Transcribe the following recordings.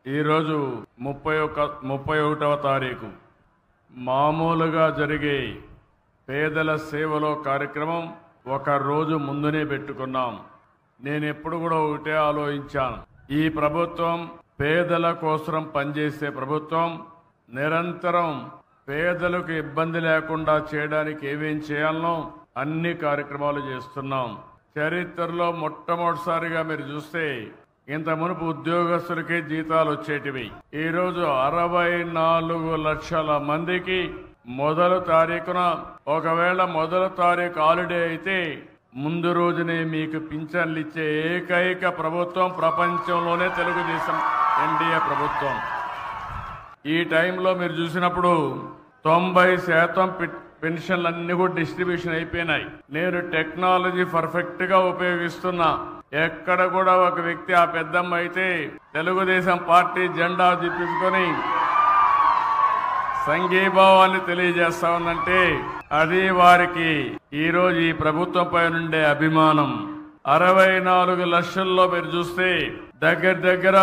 ఈరోజు 31వ తారీఖు మామూలుగా జరిగే పేదల సేవలో కార్యక్రమం ఒక రోజు ముందునే పెట్టుకున్నాం. నేను ఎప్పుడు కూడా ఒకటే ఆలోచించాను, ఈ ప్రభుత్వం పేదల కోసం పనిచేసే ప్రభుత్వం. నిరంతరం పేదలకు ఇబ్బంది లేకుండా చేయడానికి ఏమేం చేయాలనో అన్ని కార్యక్రమాలు చేస్తున్నాం. చరిత్రలో మొట్టమొదటిసారిగా మీరు చూస్తే ఇంత మునుపు ఉద్యోగస్తులకే జీతాలు వచ్చేటివి. ఈరోజు 64 లక్షల మందికి మొదటి తారీఖున, ఒకవేళ మొదటి తారీఖు హాలిడే అయితే ముందు రోజునే మీకు పింఛన్లు ఇచ్చే ఏకైక ప్రభుత్వం ప్రపంచంలోనే తెలుగుదేశం ఎన్డీఏ ప్రభుత్వం. ఈ టైంలో మీరు చూసినప్పుడు 90% పెన్షన్లన్నీ కూడా డిస్ట్రిబ్యూషన్ అయిపోయినాయి. నేను టెక్నాలజీ పర్ఫెక్ట్ గా ఉపయోగిస్తున్నా. ఎక్కడ కూడా ఒక వ్యక్తి, ఆ పెద్దమ్మ అయితే తెలుగుదేశం పార్టీ జెండా దిప్పుకొని సంఘీభావాన్ని తెలియజేస్తా ఉందంటే అది వారికి ఈరోజు ఈ ప్రభుత్వంపై నుండే అభిమానం. 64 లక్షల్లో మీరు చూస్తే దగ్గర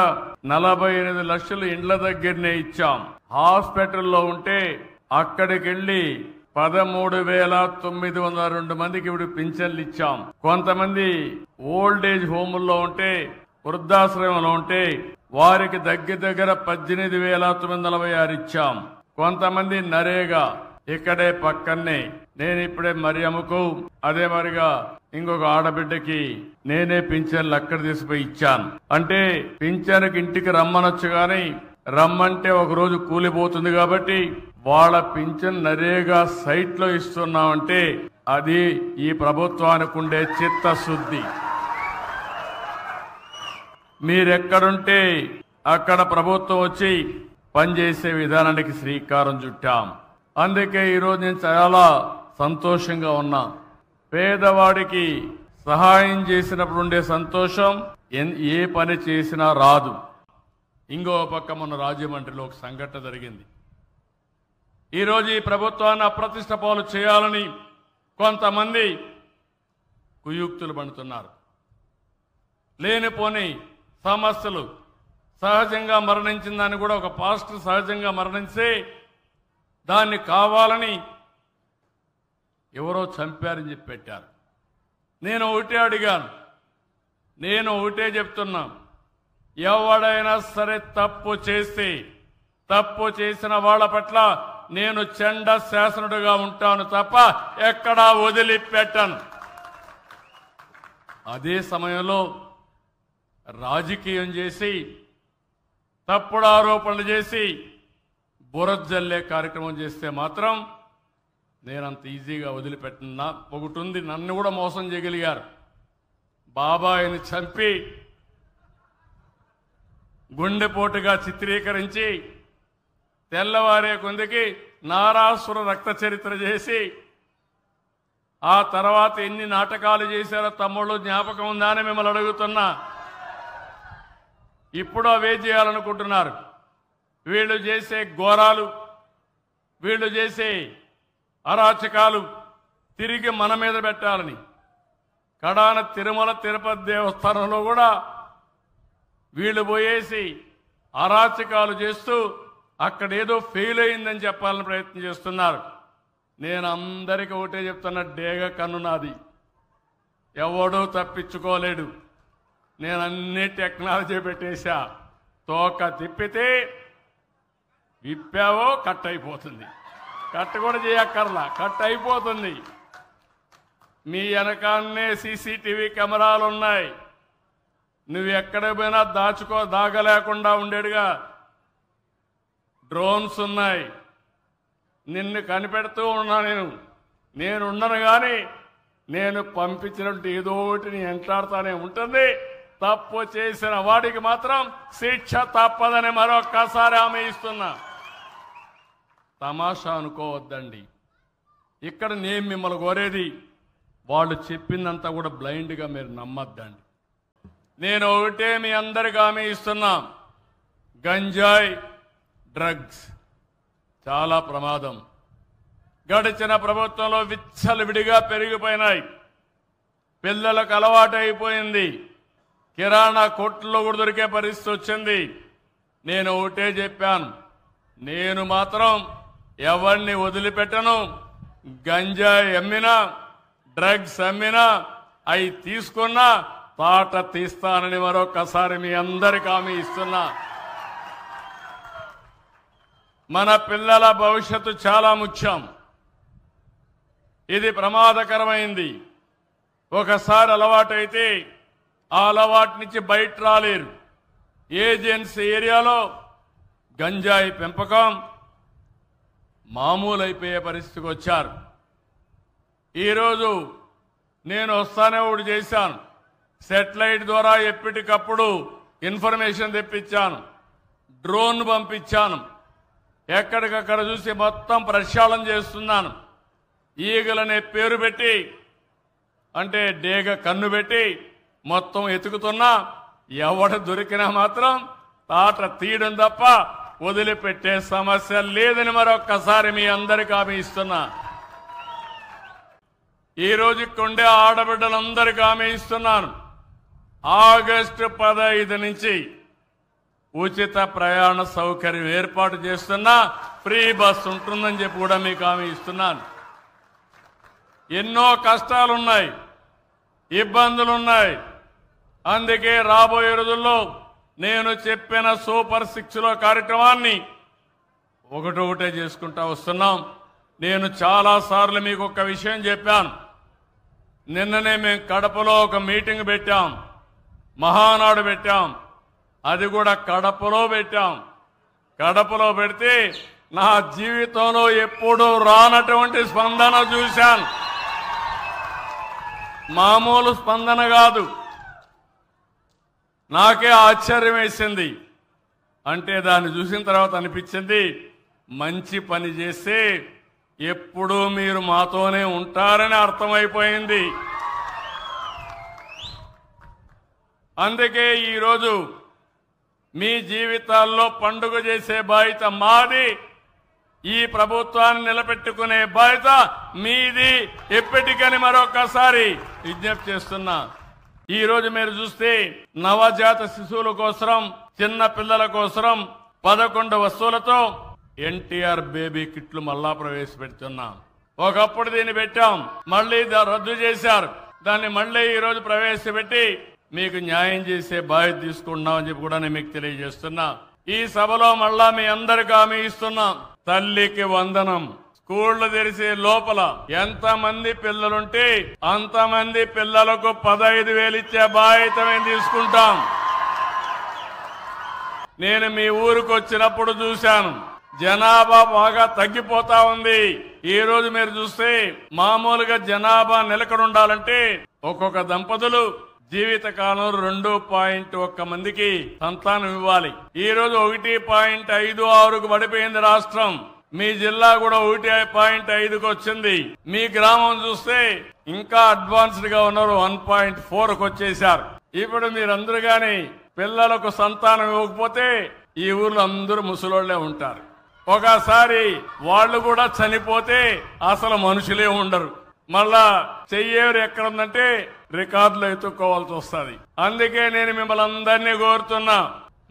48 లక్షలు ఇండ్ల దగ్గరనే ఇచ్చాం. హాస్పిటల్లో ఉంటే అక్కడికి వెళ్లి 13,902 మందికి ఇప్పుడు పింఛన్లు ఇచ్చాం. కొంతమంది ఓల్డ్ ఏజ్ హోముల్లో ఉంటే, వృద్ధాశ్రమంలో ఉంటే వారికి దగ్గర 18,946 ఇచ్చాం. కొంతమంది నరేగా ఇక్కడే పక్కనే. నేను ఇప్పుడే మరియమ్మకు, అదే మరిగా ఇంకొక ఆడబిడ్డకి నేనే పింఛన్లు అక్కడ తీసిపోయి ఇచ్చాను. అంటే పింఛన్కి ఇంటికి రమ్మనొచ్చు కానీ రమ్మంటే ఒక రోజు కూలిపోతుంది కాబట్టి వాళ్ళ పింఛన్ నరేగా సైట్ లో ఇస్తున్నామంటే అది ఈ ప్రభుత్వానికి ఉండే చిత్తశుద్ధి. మీరెక్కడుంటే అక్కడ ప్రభుత్వం వచ్చి పనిచేసే విధానానికి శ్రీకారం చుట్టాం. అందుకే ఈరోజు నేను చాలా సంతోషంగా ఉన్నా. పేదవాడికి సహాయం చేసినప్పుడు ఉండే సంతోషం ఏ పని చేసినా రాదు. ఇంకో పక్క మన రాజమండ్రిలో ఒక సంఘటన జరిగింది. ఈరోజు ఈ ప్రభుత్వాన్ని అప్రతిష్ట పాలు చేయాలని కొంతమంది కుయుక్తులు పడుతున్నారు. లేనిపోని సమస్యలు, సహజంగా మరణించిందని కూడా ఒక పాస్టర్ సహజంగా మరణించి దాన్ని కావాలని ఎవరో చంపారని చెప్పి పెట్టారు. నేను ఒకటే అడిగాను, నేను ఒకటే చెప్తున్నా, ఎవడైనా సరే తప్పు చేస్తే తప్పు చేసిన వాళ్ళ పట్ల నేను చెండ శాసనుడిగా ఉంటాను తప్ప ఎక్కడా వదిలిపెట్టను. అదే సమయంలో రాజకీయం చేసి తప్పుడు ఆరోపణలు చేసి బురజల్లే కార్యక్రమం చేస్తే మాత్రం నేనంత ఈజీగా వదిలిపెట్టినా. ఒకటి ఉంది, నన్ను కూడా మోసం చేయగలిగారు. బాబాయిని చంపి గుండెపోటుగా చిత్రీకరించి తెల్లవారే కొందికి నారాసుర రక్త చరిత్ర చేసి ఆ తర్వాత ఎన్ని నాటకాలు చేశారో తమ్ముళ్ళు జ్ఞాపకం ఉందా అని మిమ్మల్ని అడుగుతున్నా. ఇప్పుడు అవే చేయాలనుకుంటున్నారు. వీళ్ళు చేసే ఘోరాలు, వీళ్ళు చేసే అరాచకాలు తిరిగి మన మీద పెట్టాలని. కడాన తిరుమల తిరుపతి దేవస్థానంలో కూడా వీళ్ళు పోయేసి అరాచకాలు చేస్తూ అక్కడ ఏదో ఫెయిల్ అయిందని చెప్పాలని ప్రయత్నం చేస్తున్నారు. నేను అందరికీ ఒకటే చెప్తున్నా, డేగ కన్ను నాది, ఎవడూ తప్పించుకోలేడు. నేను అన్ని టెక్నాలజీ పెట్టేశా. తోక తిప్పితే విప్పావో కట్ అయిపోతుంది, కట్ కూడా చేయక్కర్లా, కట్ అయిపోతుంది. మీ వెనకాన్నే సీసీటీవీ కెమెరాలు ఉన్నాయి. నువ్వు ఎక్కడ పోయినా దాగలేకుండా ఉండేడుగా డ్రోన్స్ ఉన్నాయి. నిన్ను కనిపెడుతూ ఉన్నా. నేను ఉండను కానీ నేను పంపించినట్టు ఏదో ఒకటి నీ ఎంటాడుతానే ఉంటుంది. తప్పు చేసిన వాడికి మాత్రం శిక్ష తప్పదని మరొక్కసారి హామీ ఇస్తున్నా. తమాషా అనుకోవద్దండి. ఇక్కడ నేను మిమ్మల్ని కోరేది, వాళ్ళు చెప్పిందంతా కూడా బ్లైండ్గా మీరు నమ్మద్దండి. నేను ఒకటే మీ అందరికీ హామీ ఇస్తున్నా, గంజాయి, డ్రగ్స్ చాలా ప్రమాదం. గడిచిన ప్రభుత్వంలో విచ్చలవిడిగా పెరిగిపోయినాయి. పిల్లలకు అలవాటు అయిపోయింది. కిరాణా కొట్టుల్లో కూడా దొరికే పరిస్థితి వచ్చింది. నేను ఒకటే చెప్పాను, నేను మాత్రం ఎవరిని వదిలిపెట్టను. గంజాయి అమ్మినా, డ్రగ్స్ అమ్మినా, అవి తీసుకున్నా తాట తీస్తానని మరొకసారి మీ అందరికీ హామీ ఇస్తున్నా. మన పిల్లల భవిష్యత్తు చాలా ముఖ్యం. ఇది ప్రమాదకరమైంది. ఒకసారి అలవాటైతే ఆ అలవాటు నుంచి బయట రాలేరు. ఏజెన్సీ ఏరియాలో గంజాయి పెంపకం మామూలైపోయే పరిస్థితికి వచ్చారు. ఈరోజు నేను వస్తానే ఒకటి చేశాను. సెటిలైట్ ద్వారా ఎప్పటికప్పుడు ఇన్ఫర్మేషన్ తెప్పించాను, డ్రోన్ పంపించాను, ఎక్కడికక్కడ చూసి మొత్తం ప్రక్షాళన చేస్తున్నాను. ఈగలనే పేరు పెట్టి, అంటే డేగ కన్ను పెట్టి మొత్తం ఎతుకుతున్నా ఎవడు దొరికినా మాత్రం తాట తీయడం తప్ప వదిలిపెట్టే సమస్య లేదని మరొక్కసారి మీ అందరికీ హామీ ఇస్తున్నా. ఈ రోజు కొండే ఆడబిడ్డలందరికీ హామీ ఇస్తున్నాను. ఆగస్టు 15 నుంచి ఉచిత ప్రయాణ సౌకర్యం ఏర్పాటు చేస్తున్నా, ఫ్రీ బస్ ఉంటుందని చెప్పి కూడా మీకు హామీ ఇస్తున్నాను. ఎన్నో కష్టాలున్నాయి, ఇబ్బందులున్నాయి. అందుకే రాబోయే రోజుల్లో నేను చెప్పిన సూపర్ 6లో కార్యక్రమాన్ని ఒకటొకటే చేసుకుంటా వస్తున్నాం. నేను చాలాసార్లు మీకు ఒక విషయం చెప్పాను. నిన్ననే మేము కడపలో ఒక మీటింగ్ పెట్టాం, మహానాడు పెట్టాం. అది కూడా కడపలో పెట్టాం. కడపలో పెడితే నా జీవితంలో ఎప్పుడూ రానటువంటి స్పందన చూశాను. మామూలు స్పందన కాదు. నాకే ఆశ్చర్యం వేసింది. అంటే దాన్ని చూసిన తర్వాత అనిపించింది, మంచి పని చేస్తే ఎప్పుడూ మీరు మాతోనే ఉంటారని అర్థమైపోయింది. అందుకే ఈరోజు మీ జీవితాల్లో పండుగ చేసే బాధ్యత మాది, ఈ ప్రభుత్వాన్ని నిలబెట్టుకునే బాధ్యత మీది. ఎప్పటికని మరొకసారి విజ్ఞప్తి చేస్తున్నా. ఈ రోజు మీరు చూస్తే నవజాత శిశువుల కోసం, చిన్న పిల్లల కోసం 11 వస్తువులతో ఎన్టీఆర్ బేబీ కిట్లు మళ్ళా ప్రవేశపెడుతున్నాం. ఒకప్పుడు దీన్ని పెట్టాం, మళ్ళీ రద్దు చేశారు. దాన్ని మళ్ళీ ఈ రోజు ప్రవేశపెట్టి మీకు న్యాయం చేసే బాధ్యత తీసుకుంటున్నామని చెప్పి కూడా నేను మీకు తెలియజేస్తున్నా. ఈ సభలో మళ్ళా మీ అందరికీ హామీ ఇస్తున్నాం. తల్లికి వందనం. స్కూళ్లు తెరిసే లోపల ఎంతమంది పిల్లలుంటే అంతమంది పిల్లలకు 15,000 ఇచ్చే బాధ్యత మేము తీసుకుంటాం. నేను మీ ఊరికి వచ్చినప్పుడు చూశాను, జనాభా బాగా తగ్గిపోతా ఉంది. ఈ రోజు మీరు చూస్తే మామూలుగా జనాభా నిలకడ ఉండాలంటే ఒక్కొక్క దంపతులు జీవితకాలం 2.1 మందికి సంతానం ఇవ్వాలి. ఈ రోజు 1.56కు పడిపోయింది రాష్ట్రం. మీ జిల్లా కూడా 1.5కు వచ్చింది. మీ గ్రామం చూస్తే ఇంకా అడ్వాన్స్డ్ గా ఉన్నారు, 1.4కు వచ్చేసారు. ఇప్పుడు మీరందరూ గాని పిల్లలకు సంతానం ఇవ్వకపోతే ఈ ఊర్లో అందరూ ముసలోళ్లే ఉంటారు. ఒకసారి వాళ్ళు కూడా చనిపోతే అసలు మనుషులే ఉండరు. మళ్ళా చెయ్యేరు ఎక్కడుందంటే రికార్డులో ఎత్తుక్కోవాల్సి వస్తుంది. అందుకే నేను మిమ్మల్ని అందరినీ కోరుతున్నా,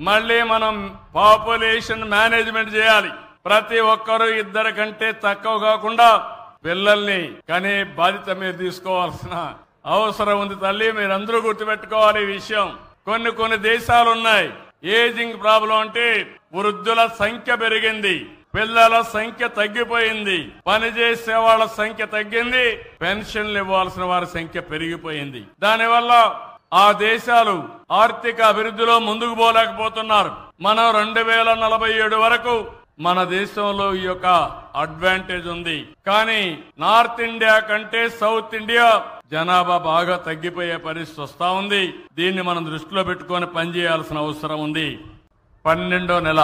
మళ్ళీ మనం పాపులేషన్ మేనేజ్మెంట్ చేయాలి. ప్రతి ఒక్కరూ 2 కంటే తక్కువ కాకుండా పిల్లల్ని కనే బాధ్యత మీరు తీసుకోవాల్సిన అవసరం ఉంది. తల్లి, మీరందరూ గుర్తుపెట్టుకోవాలి ఈ విషయం. కొన్ని దేశాలు ఉన్నాయి, ఏజింగ్ ప్రాబ్లం అంటే వృద్ధుల సంఖ్య పెరిగింది, పిల్లల సంఖ్య తగ్గిపోయింది, పనిచేసే వాళ్ళ సంఖ్య తగ్గింది, పెన్షన్లు ఇవ్వాల్సిన వారి సంఖ్య పెరిగిపోయింది. దానివల్ల ఆ దేశాలు ఆర్థిక అభివృద్ధిలో ముందుకు పోలేకపోతున్నారు. మనం 2047 వరకు మన దేశంలో ఈ యొక్క అడ్వాంటేజ్ ఉంది. కానీ నార్త్ ఇండియా కంటే సౌత్ ఇండియా జనాభా బాగా తగ్గిపోయే పరిస్థితి వస్తా ఉంది. దీన్ని మనం దృష్టిలో పెట్టుకొని పనిచేయాల్సిన అవసరం ఉంది. 12వ నెల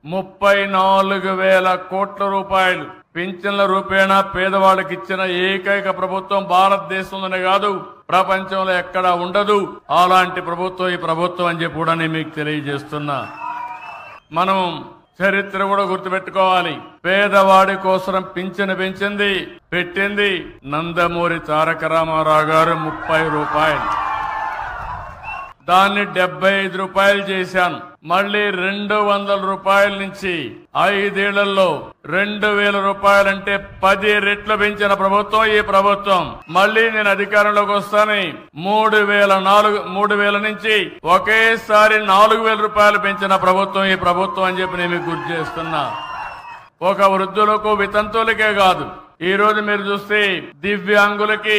34,000 కోట్ల రూపాయలు పింఛన్ల రూపేణా పేదవాళ్ళకి ఇచ్చిన ఏకైక ప్రభుత్వం భారతదేశంలోనే కాదు, ప్రపంచంలో ఎక్కడా ఉండదు. అలాంటి ప్రభుత్వం ఈ ప్రభుత్వం అని చెప్పి కూడా నేను మీకు తెలియజేస్తున్నా. మనం చరిత్ర కూడా గుర్తుపెట్టుకోవాలి. పేదవాడి కోసం పింఛను పెట్టింది నందమూరి తారక రామారావు గారు 30 రూపాయలు. దాన్ని 75 రూపాయలు చేశాను. మళ్ళీ 200 రూపాయల నుంచి 5 ఏళ్లలో 2000 రూపాయలంటే 10 రెట్లు పెంచిన ప్రభుత్వం ఈ ప్రభుత్వం. మళ్ళీ నేను అధికారంలోకి వస్తాను 3000 నుంచి ఒకేసారి 4000 రూపాయలు పెంచిన ప్రభుత్వం ఈ ప్రభుత్వం అని చెప్పి నేను మీకు గుర్తు చేస్తున్నా. ఒక వృద్ధులకు వితంతువులకే కాదు, ఈ రోజు మీరు చూస్తే దివ్యాంగులకి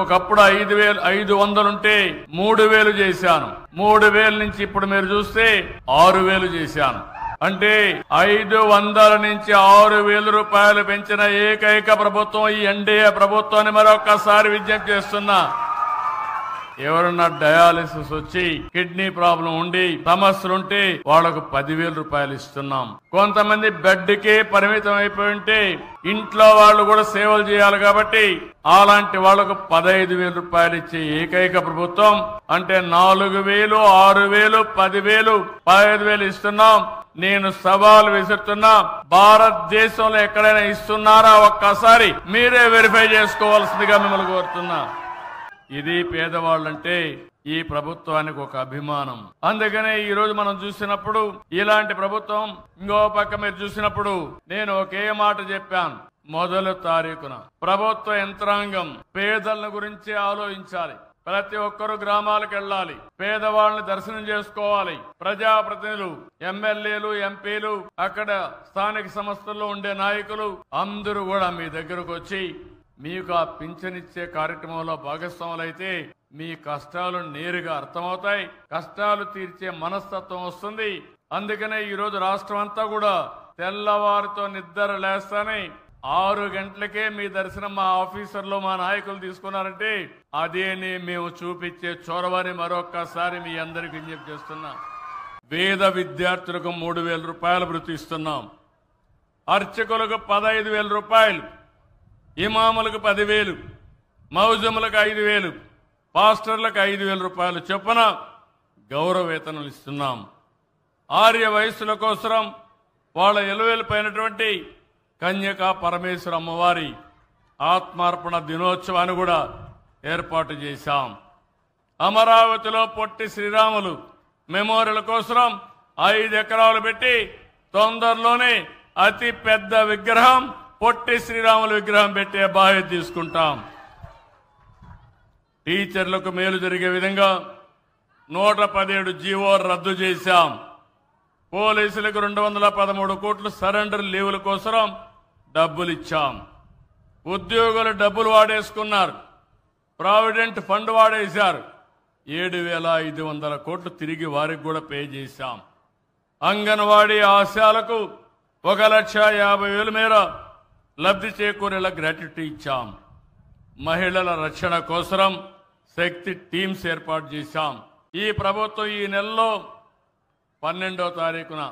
ఒకప్పుడు 500 ఉంటే 3000 చేశాను. 3000 నుంచి ఇప్పుడు మీరు చూస్తే 6000 చేశాను. అంటే 500 నుంచి 6000 రూపాయలు పెంచిన ఏకైక ప్రభుత్వం ఈ ఎన్డీఏ ప్రభుత్వాన్ని మరొకసారి విజ్ఞప్తి చేస్తున్నా. ఎవరన్నా డయాలిసిస్ వచ్చి కిడ్నీ ప్రాబ్లం ఉండి సమస్యలుంటే వాళ్లకు 10,000 రూపాయలు ఇస్తున్నాం. కొంతమంది బెడ్ కే పరిమితం అయిపోయి ఉంటే ఇంట్లో వాళ్ళు కూడా సేవలు చేయాలి కాబట్టి అలాంటి వాళ్లకు 15,000 రూపాయలు ఇచ్చే ఏకైక ప్రభుత్వం. అంటే 4,000, 6,000, 10,000, 15,000 ఇస్తున్నాం. నేను సవాల్ విసురుతున్నా, భారతదేశంలో ఎక్కడైనా ఇస్తున్నారా ఒక్కసారి మీరే వెరిఫై చేసుకోవాల్సిందిగా మిమ్మల్ని కోరుతున్నా. ఇది పేదవాళ్ళంటే ఈ ప్రభుత్వానికి ఒక అభిమానం. అందుకనే ఈ రోజు మనం చూసినప్పుడు ఇలాంటి ప్రభుత్వం, ఇంకో పక్క మీరు చూసినప్పుడు నేను ఒకే మాట చెప్పాను. మొదటి తారీఖున ప్రభుత్వ యంత్రాంగం పేదల గురించి ఆలోచించాలి. ప్రతి ఒక్కరూ గ్రామాలకు వెళ్ళాలి, పేదవాళ్ళని దర్శనం చేసుకోవాలి. ప్రజాప్రతినిధులు, ఎమ్మెల్యేలు, ఎంపీలు, అక్కడ స్థానిక సంస్థల్లో ఉండే నాయకులు అందరూ కూడా మీ దగ్గరకు వచ్చి మీకు ఆ పింఛనిచ్చే కార్యక్రమంలో భాగస్వాములైతే మీ కష్టాలు నేరుగా అర్థమవుతాయి, కష్టాలు తీర్చే మనస్తత్వం వస్తుంది. అందుకనే ఈ రోజు రాష్ట్రం అంతా కూడా తెల్లవారితో నిద్ర లేస్తానే 6 గంటలకే మీ దర్శనం మా ఆఫీసర్లు, మా నాయకులు తీసుకున్నారంటే అదేని మేము చూపించే చొరవని మరొక్కసారి మీ అందరికి విజ్ఞప్తి చేస్తున్నా. వేద విద్యార్థులకు 3,000 రూపాయలు భృతి ఇస్తున్నాం. అర్చకులకు 15,000 రూపాయలు, ఇమాములకు 10,000, మౌజములకు 5,000, పాస్టర్లకు 5,000 రూపాయలు చొప్పున గౌరవ వేతనాలు ఇస్తున్నాం. ఆర్య వయస్సుల కోసం వాళ్ళ ఎలువెలిపోయినటువంటి కన్యకా పరమేశ్వర అమ్మవారి ఆత్మార్పణ దినోత్సవాన్ని కూడా ఏర్పాటు చేశాం. అమరావతిలో పొట్టి శ్రీరాములు మెమోరియల్ కోసం 5 ఎకరాలు పెట్టి తొందరలోనే అతి పెద్ద విగ్రహం, పొట్టి శ్రీరాముల విగ్రహం పెట్టే బాధ్యత తీసుకుంటాం. టీచర్లకు మేలు జరిగే విధంగా 117 జీవో రద్దు చేశాం. పోలీసులకు 213 కోట్లు సరెండర్ లీవుల కోసం డబ్బులు ఇచ్చాం. ఉద్యోగులు డబ్బులు వాడేసుకున్నారు, ప్రావిడెంట్ ఫండ్ వాడేశారు. 7,500 కోట్లు తిరిగి వారికి కూడా పే చేశాం. అంగన్వాడీ ఆశాలకు 1,50,000 మేర లబ్ధి చేకూరేలా గ్రాట్యుటీ ఇచ్చాం. మహిళల రక్షణ కోసం శక్తి టీమ్స్ ఏర్పాటు చేశాం. ఈ ప్రభుత్వం ఈ నెలలో 12వ తారీఖున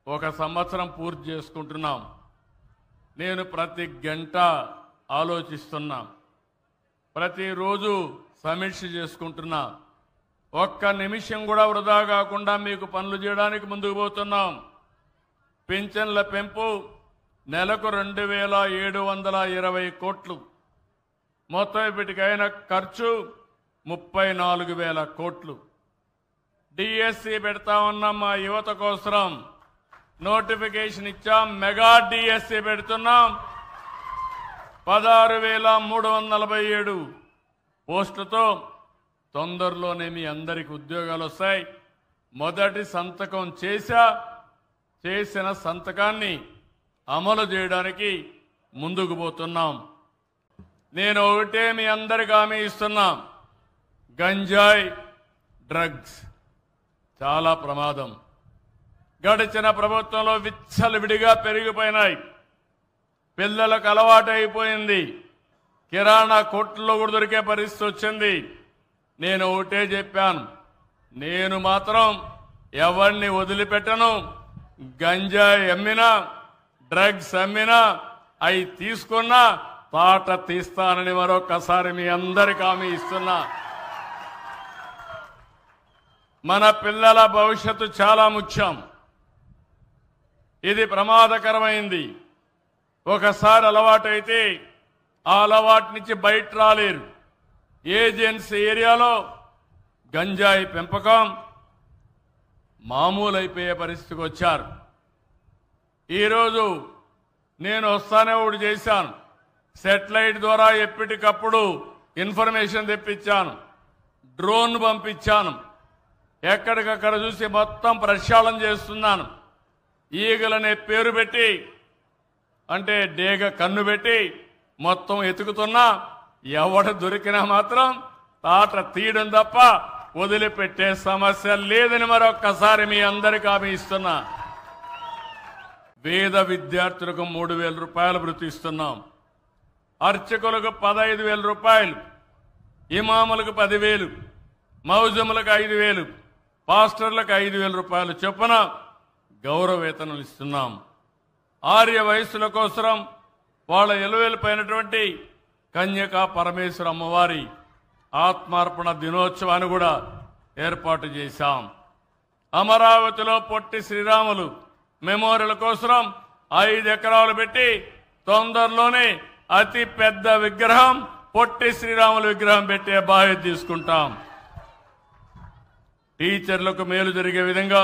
1 సంవత్సరం పూర్తి చేసుకుంటున్నాం. నేను ప్రతి గంట ఆలోచిస్తున్నా, ప్రతిరోజు సమీక్ష చేసుకుంటున్నా. ఒక్క నిమిషం కూడా వృధా కాకుండా మీకు పనులు చేయడానికి ముందుకు పోతున్నాం. పింఛన్ల పెంపు నెలకు 2,720 కోట్లు, మొత్తం ఇప్పటికైన ఖర్చు 34,000 కోట్లు. డిఎస్సి పెడతా ఉన్నాం, మా యువత కోసం నోటిఫికేషన్ ఇచ్చాం. మెగా డిఎస్సి పెడుతున్నాం. 16,347 పోస్టులతో తొందరలోనే మీ అందరికి ఉద్యోగాలు వస్తాయి. మొదటి సంతకం చేసిన సంతకాన్ని అమలు చేయడానికి ముందుకు పోతున్నాం. నేను ఒకటే మీ అందరికి హామీ ఇస్తున్నా, గంజాయి డ్రగ్స్ చాలా ప్రమాదం. గడిచిన ప్రభుత్వంలో విచ్చలవిడిగా పెరిగిపోయినాయి. పిల్లలకు అలవాటు అయిపోయింది. కిరాణా కొట్టుల్లో కూడా దొరికే పరిస్థితి వచ్చింది. నేను ఒకటే చెప్పాను, నేను మాత్రం ఎవరిని వదిలిపెట్టను. గంజాయి అమ్మినా, డ్రగ్స్ అమ్మినా, అవి తీసుకున్నా తాట తీస్తానని మరొకసారి మీ అందరికి హామీ ఇస్తున్నా. మన పిల్లల భవిష్యత్తు చాలా ముఖ్యం. ఇది ప్రమాదకరమైంది. ఒకసారి అలవాటైతే ఆ అలవాటు నుంచి బయట రాలేరు. ఏజెన్సీ ఏరియాలో గంజాయి పెంపకం, మామూలు అయిపోయే పరిస్థితికి వచ్చారు. ఈరోజు నేను వస్తానే ఒకటి చేశాను. సెటిలైట్ ద్వారా ఎప్పటికప్పుడు ఇన్ఫర్మేషన్ తెప్పించాను, డ్రోన్ పంపించాను, ఎక్కడికక్కడ చూసి మొత్తం ప్రక్షాళన చేస్తున్నాను. ఈగలనే పేరు పెట్టి అంటే డేగ కన్ను పెట్టి మొత్తం ఎతుకుతున్నా ఎవడు దొరికినా మాత్రం తాట తీయడం తప్ప వదిలిపెట్టే సమస్య లేదని మరొక్కసారి మీ అందరికీ హామీ ఇస్తున్నా. వేద విద్యార్థులకు 3,000 రూపాయలు వృత్తి ఇస్తున్నాం. అర్చకులకు 15,000 రూపాయలు, ఇమాములకు 10,000, మౌజములకు 5,000, పాస్టర్లకు 5,000 రూపాయలు చొప్పున గౌరవ వేతనాలు ఇస్తున్నాం. ఆర్య వయస్సుల కోసం వాళ్ళ ఎలువెలిపోయినటువంటి కన్యకా పరమేశ్వర అమ్మవారి ఆత్మార్పణ దినోత్సవాన్ని కూడా ఏర్పాటు చేశాం. అమరావతిలో పొట్టి శ్రీరాములు మెమోరియల్ కోసం 5 ఎకరాలు పెట్టి తొందరలోనే అతి పెద్ద విగ్రహం పొట్టి శ్రీరాములు విగ్రహం పెట్టే బాధ్యత తీసుకుంటాం. టీచర్లకు మేలు జరిగే విధంగా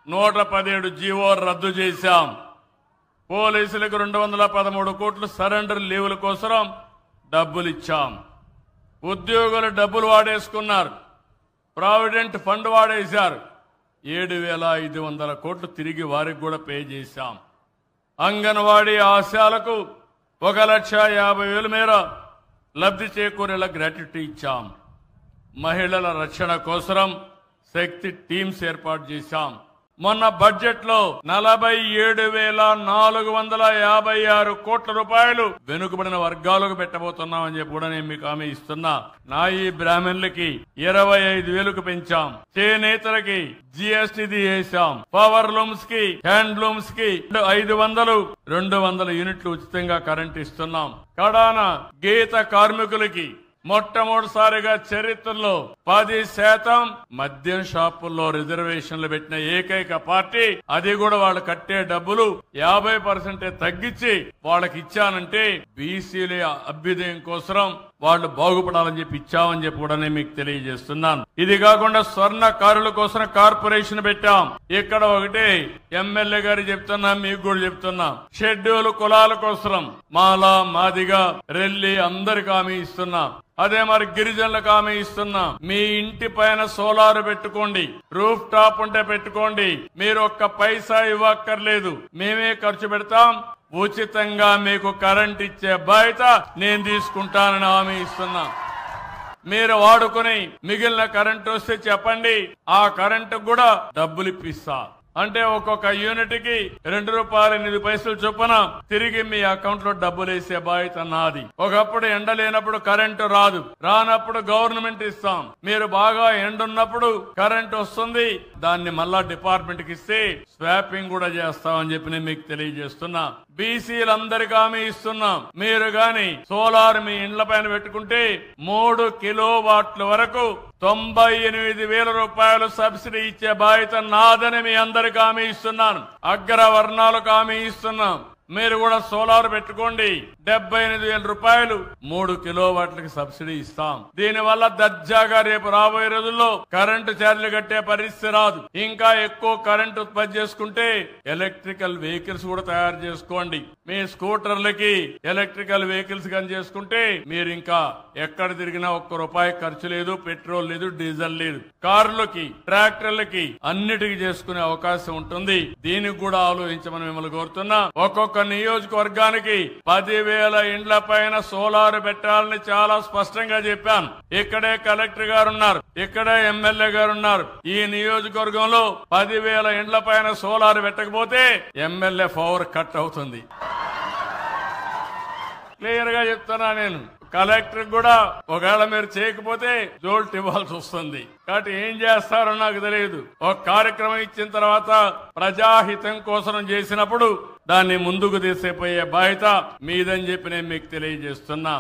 117 జీవో రద్దు చేశాం. పోలీసులకు 213 కోట్లు సరెండర్ లీవుల కోసం డబ్బులు ఇచ్చాం. ఉద్యోగులు డబ్బులు వాడేసుకున్నారు, ప్రావిడెంట్ ఫండ్ వాడేశారు. 7,500 కోట్లు తిరిగి వారికి కూడా పే చేశాం. అంగన్వాడీ ఆశాలకు 1,50,000 మేర లబ్ధి చేకూరేలా గ్రాట్యుటీ ఇచ్చాం. మహిళల రక్షణ కోసం శక్తి టీమ్స్ ఏర్పాటు చేశాం. మొన్న బడ్జెట్ లో 47,456 కోట్ల రూపాయలు వెనుకబడిన వర్గాలకు పెట్టబోతున్నామని చెప్పి కూడా నేను మీకు హామీ ఇస్తున్నా. నాయి బ్రాహ్మణులకి 25,000కు పెంచాం. చేనేతలకి GST చేశాం. పవర్ లూమ్స్ కి, హ్యాండ్లూమ్స్ కి 500, 200 యూనిట్లు ఉచితంగా కరెంట్ ఇస్తున్నాం. కడాన గీత కార్మికులకి మొట్టమొదటిసారిగా చరిత్రలో 10% మద్యం షాపుల్లో రిజర్వేషన్లు పెట్టిన ఏకైక పార్టీ. అది కూడా వాళ్ళు కట్టే డబ్బులు 50% తగ్గించి వాళ్ళకి ఇచ్చానంటే బీసీల అభ్యుదయం కోసం వాళ్ళు బాగుపడాలని చెప్పి ఇచ్చామని చెప్పి కూడా నేను మీకు తెలియజేస్తున్నాను. ఇది కాకుండా స్వర్ణకారుల కోసం కార్పొరేషన్ పెట్టాం. ఇక్కడ ఒకటి ఎమ్మెల్యే గారు చెప్తున్నా, మీకు కూడా చెప్తున్నా, షెడ్యూల్ కులాల కోసం మాలా, మాదిగా, రెల్లి అందరికి హామీ ఇస్తున్నా. అదే మరి గిరిజనులకు హామీ ఇస్తున్నా. మీ ఇంటి పైన సోలార్ పెట్టుకోండి, రూఫ్ టాప్ ఉంటే పెట్టుకోండి, మీరు ఒక్క పైసా ఇవ్వక్కర్లేదు, మేమే ఖర్చు పెడతాం, ఉచితంగా మీకు కరెంట్ ఇచ్చే బాధ్యత నేను తీసుకుంటానని హామీ ఇస్తున్నా. మీరు వాడుకుని మిగిలిన కరెంట్ వస్తే చెప్పండి, ఆ కరెంటు కూడా డబ్బులు ఇప్పిస్తా. అంటే ఒక్కొక్క యూనిట్ కి ₹2.8 చొప్పున తిరిగి మీ అకౌంట్ లో డబ్బులు వేసే బాధ్యత నాది. ఒకప్పుడు ఎండ లేనప్పుడు కరెంటు రాదు, రానప్పుడు గవర్నమెంట్ ఇస్తాం. మీరు బాగా ఎండున్నప్పుడు కరెంటు వస్తుంది, దాన్ని మళ్ళా డిపార్ట్మెంట్ కి ఇస్తే స్వాపింగ్ కూడా చేస్తామని చెప్పి నేను మీకు తెలియజేస్తున్నా. బీసీలందరికీ హామీ ఇస్తున్నాం. మీరు గాని సోలార్ మీ ఇండ్ల పైన పెట్టుకుంటే 3 కిలోవాట్ల వరకు 98,000 రూపాయలు సబ్సిడీ ఇచ్చే బాధ్యత నాదని మీ అందరికీ హామీ ఇస్తున్నాను. అగ్రవర్ణాలకు హామీ ఇస్తున్నాం. మీరు కూడా సోలార్ పెట్టుకోండి, 78,000 రూపాయలు 3 కిలోవాట్లకి సబ్సిడీ ఇస్తాం. దీనివల్ల దర్జాగా రేపు రాబోయే రోజుల్లో కరెంటు ఛార్జీలు కట్టే పరిస్థితి రాదు. ఇంకా ఎక్కువ కరెంటు ఉత్పత్తి చేసుకుంటే ఎలక్ట్రికల్ వెహికల్స్ కూడా తయారు చేసుకోండి. మీ స్కూటర్లకి ఎలక్ట్రికల్ వెహికల్స్ కానీ చేసుకుంటే మీరు ఇంకా ఎక్కడ తిరిగినా ₹1 ఖర్చు లేదు, పెట్రోల్ లేదు, డీజిల్ లేదు. కార్లకి, ట్రాక్టర్లకి అన్నిటికీ చేసుకునే అవకాశం ఉంటుంది. దీనికి కూడా ఆలోచించమని మిమ్మల్ని కోరుతున్నా. ఒక్కొక్క నియోజకవర్గానికి 10,000 ఇండ్ల పైన సోలార్ పెట్టాలని చాలా స్పష్టంగా చెప్పాను. ఇక్కడే కలెక్టర్ గారు ఉన్నారు, ఇక్కడే ఎమ్మెల్యే గారు ఉన్నారు. ఈ నియోజకవర్గంలో 10,000 ఇండ్ల పైన సోలార్ పెట్టకపోతే ఎమ్మెల్యే పవర్ కట్ అవుతుంది. క్లియర్ గా చెప్తున్నా నేను. కలెక్టర్ కూడా ఒకవేళ మీరు చేయకపోతే జోల్ట్ ఇవ్వాల్సి వస్తుంది. కాబట్టి ఏం చేస్తారో నాకు తెలియదు. ఒక కార్యక్రమం ఇచ్చిన తర్వాత ప్రజాహితం కోసం చేసినప్పుడు దాన్ని ముందుకు తీసుకుపోయే బాధ్యత మీదని చెప్పి నేను మీకు తెలియజేస్తున్నా.